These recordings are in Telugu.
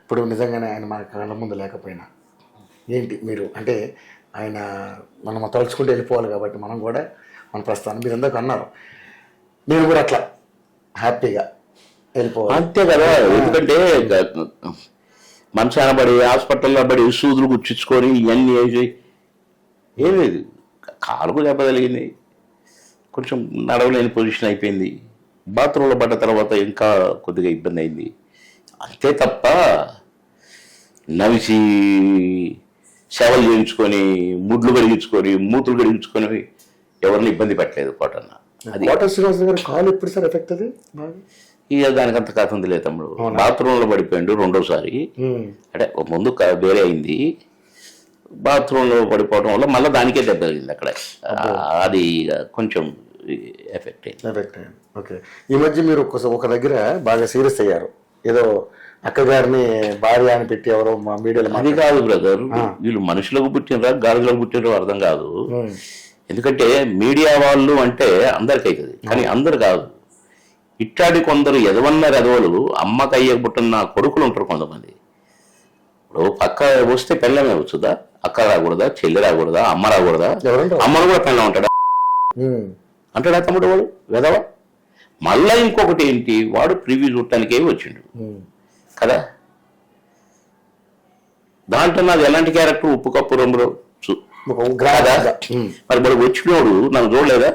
ఇప్పుడు నిజంగానే ఆయన మన కళ్ళ ముందు లేకపోయినా ఏంటి మీరు అంటే ఆయన మనం తలుచుకుంటూ వెళ్ళిపోవాలి కాబట్టి మనం కూడా మన ప్రస్థానం మీరు ఎందుకు అన్నారు మీరు కూడా అట్లా హ్యాపీగా వెళ్ళిపోవాలి అంతే కదా. ఎందుకంటే మంచాన పడి హాస్పిటల్లో పడి సూదులు గుచ్చించుకొని ఇవన్నీ వేసి ఏం లేదు, కాలుకు దెబ్బ తగిలింది, కొంచెం నడవలేని పొజిషన్ అయిపోయింది, బాత్రూంలో పడ్డ తర్వాత ఇంకా కొద్దిగా ఇబ్బంది అయింది అంతే తప్ప నవిసి సేవలు చేయించుకొని ముడ్లు కడిగించుకొని మూతులు కడిగించుకొని ఎవరిని ఇబ్బంది పెట్టలేదు కోటన్న. అది కోట శ్రీనివాస గారి కాలు ఎప్పుడు సార్ ఎఫెక్ట్ అది ఇక దానికి అంత కథ ఉంది లేదు తమ్ముడు. బాత్రూంలో పడిపోయాడు రెండోసారి, అంటే ముందు వేరే అయింది, బాత్రూంలో పడిపోవడం వల్ల మళ్ళీ దానికే దెబ్బ తగిలింది అక్కడ, అది కొంచెం ఎఫెక్ట్ అయింది. ఓకే, ఈ మధ్య మీరు ఒక దగ్గర బాగా సీరియస్ అయ్యారు, ఏదో అక్కగారిని భార్య అని పెట్టి ఎవరో మా మీడియాలో. అది కాదు బ్రదర్, వీళ్ళు మనుషులకు పుట్టినరా గాడిదలకు పుట్టినరో అర్థం కాదు. ఎందుకంటే మీడియా వాళ్ళు అంటే అందరికి అవుతుంది, కానీ అందరు కాదు. ఇట్టాడి కొందరు ఎదవన్నారు ఎదవలు అమ్మకి అయ్యే పుట్టిన కొడుకులు ఉంటారు కొంతమంది. ఇప్పుడు పక్క వస్తే పెళ్ళమే వచ్చుదా, అక్క రాకూడదా, చెల్లి రాకూడదా, అమ్మ రాకూడదా, అమ్మను కూడా పెళ్ళం ఉంటాడా అంటాడా తమ్ముడు వాడు వెదవ. మళ్ళా ఇంకొకటి ఏంటి, వాడు ప్రివ్యూ చూడటానికే వచ్చిండు కదా. దాంట్లో నాది ఎలాంటి క్యారెక్టర్, ఉప్పు కప్పు రంగులో మరి వాడు వచ్చినోడు నన్ను చూడలేదా,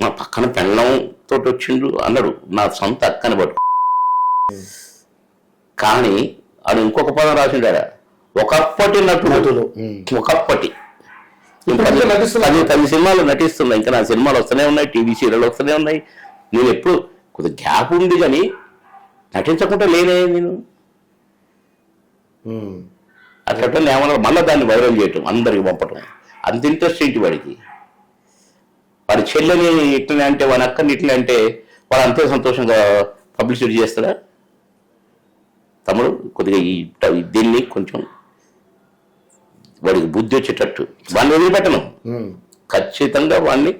మా పక్కన పెళ్ళం తోటి వచ్చిండు అన్నాడు, నా సొంత అక్కని పట్టు. కానీ ఆడు ఇంకొక పదం రాసిండారా, ఒకప్పటి నటులు, ఒకప్పటి 10 సినిమాలు నటిస్తున్నా, ఇంకా నా సినిమాలు వస్తూనే ఉన్నాయి, టీవీ సీరియల్ వస్తూనే ఉన్నాయి. నేను ఎప్పుడు కొద్దిగా గ్యాప్ ఉంది కానీ నటించకుండా లేనే నేను. అట్లా ఏమన్నా మళ్ళీ దాన్ని వైరల్ చేయటం, అందరికి పంపటం, అంత ఇంట్రెస్ట్ ఏంటి వాడికి. వాడి చెల్లెని ఇట్లనే అంటే, వాడి అక్కని ఇట్లా అంటే వాడు అంతే సంతోషంగా పబ్లిసిటీ చేస్తాడా తమ్ముడు. కొద్దిగా దీన్ని కొంచెం వాడికి బుద్ధి వచ్చేటట్టు వాడిని వదిలిపెట్టను, ఖచ్చితంగా వాడిని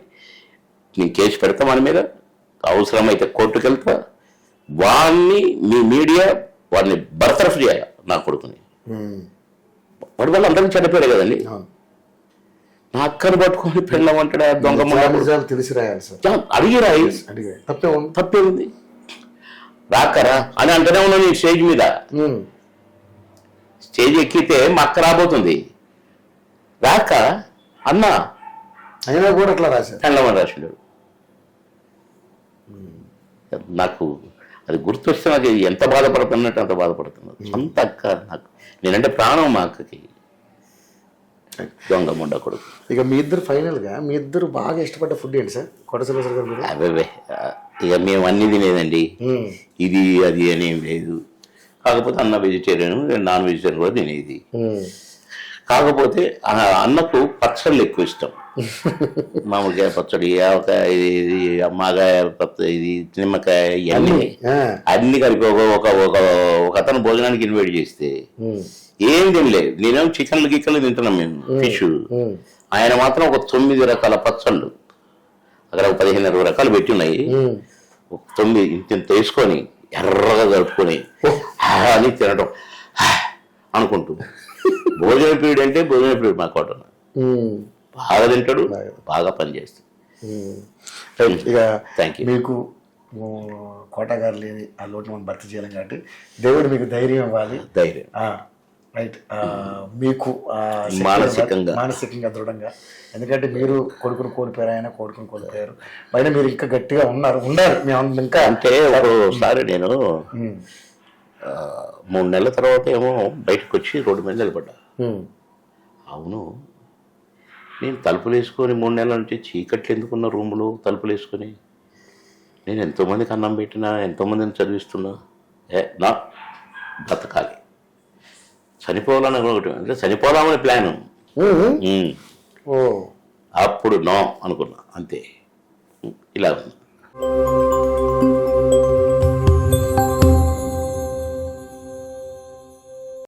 నేను కేసు పెడతా, వాడి మీద అవసరమైతే కోర్టుకు వెళ్తా, వాడిని మీ మీడియా వాడిని బర్తరఫ్ చేయాలి నా కొడుకుని. వాడి వల్ల అందరికీ చెడ్డపోయాడు కదండి. నా అక్కను పట్టుకొని పెళ్ళమంటాడా దొంగ తెలిసి రాయాలి సార్, అడిగి రాయి, తప్పే ఉంది. రాకరా అని అంటూనే ఉన్నాను నేను స్టేజ్ మీద. స్టేజ్ ఎక్కితే మా అక్క రాబోతుంది, రాక అన్నా అయినా కూడా అట్లా రాశాడు, పెళ్ళమని రాసిండు. నాకు అది గుర్తొస్తే నాకు ఎంత బాధపడుతున్నట్టు అంత బాధపడుతున్నాను. సొంత అక్క నాకు, నేనంటే ప్రాణం మా అక్కకి. దొంగ ముండ కొడుకు. ఇక మీ ఇద్దరు ఫైనల్ గా మీ ఇద్దరు బాగా ఇష్టపడ్డ ఫుడ్ ఏంటి సార్ కోట శ్రీనివాస గారు? అవే ఇక మేము అన్ని తినేదండి, ఇది అది అని ఏం లేదు. కాకపోతే అన్న వెజిటేరియన్, నాన్ వెజిటేరియన్ కూడా తినేది. కాకపోతే అన్నకు పచ్చళ్ళు ఎక్కువ ఇష్టం. మామిడికాయ పచ్చడి, ఆవకాయ, ఇది అమ్మకాయ పచ్చడి, ఇది నిమ్మకాయ, ఇవన్నీ అన్ని కలిపి ఒక అతను భోజనానికి ఇన్వైట్ చేస్తే ఏం తినలేదు. నేనేమో చికెన్లు గిక్కలు తింటున్నాం మేము, ఫిష్. ఆయన మాత్రం ఒక 9 రకాల పచ్చళ్ళు, అక్కడ 15-20 రకాలు పెట్టి ఉన్నాయి. 9 ఇంత వేసుకొని ఎర్రగా కలుపుకొని అని తినడం అనుకుంటూ. భోజన పీరియడ్ అంటే భోజన పీరియడ్ మా కోట బాగా తింటాడు, బాగా పనిచేస్తాడు. ఇక మీకు కోట గారు లేని ఆ లోటు మనం భర్తీ చేయాలి కాబట్టి దేవుడు మీకు ధైర్యం ఇవ్వాలి. ధైర్యం రైట్, మీకు మానసికంగా దృఢంగా. ఎందుకంటే మీరు కొడుకును కోల్పోయారు, ఆయన కొడుకును కోల్పోయారు, పైన మీరు ఇంకా గట్టిగా ఉండాలి. మేము ఇంకా అంటే ఒకసారి నేను 3 నెలల తర్వాత ఏమో బయటకు వచ్చి రోడ్డు మీద నిలబడ్డా. అవును, నేను తలుపులు వేసుకొని 3 నెలల నుంచి చీకట్లు ఎందుకున్న రూములో తలుపులు వేసుకొని నేను ఎంతోమందికి అన్నం పెట్టినా, ఎంతోమందిని చదివిస్తున్నా. నా బతకాలి, చనిపోవాలని ఒకటి, అంటే చనిపోదామని ప్లాను. అప్పుడు నో అనుకున్నా, అంతే. ఇలా ఉంది.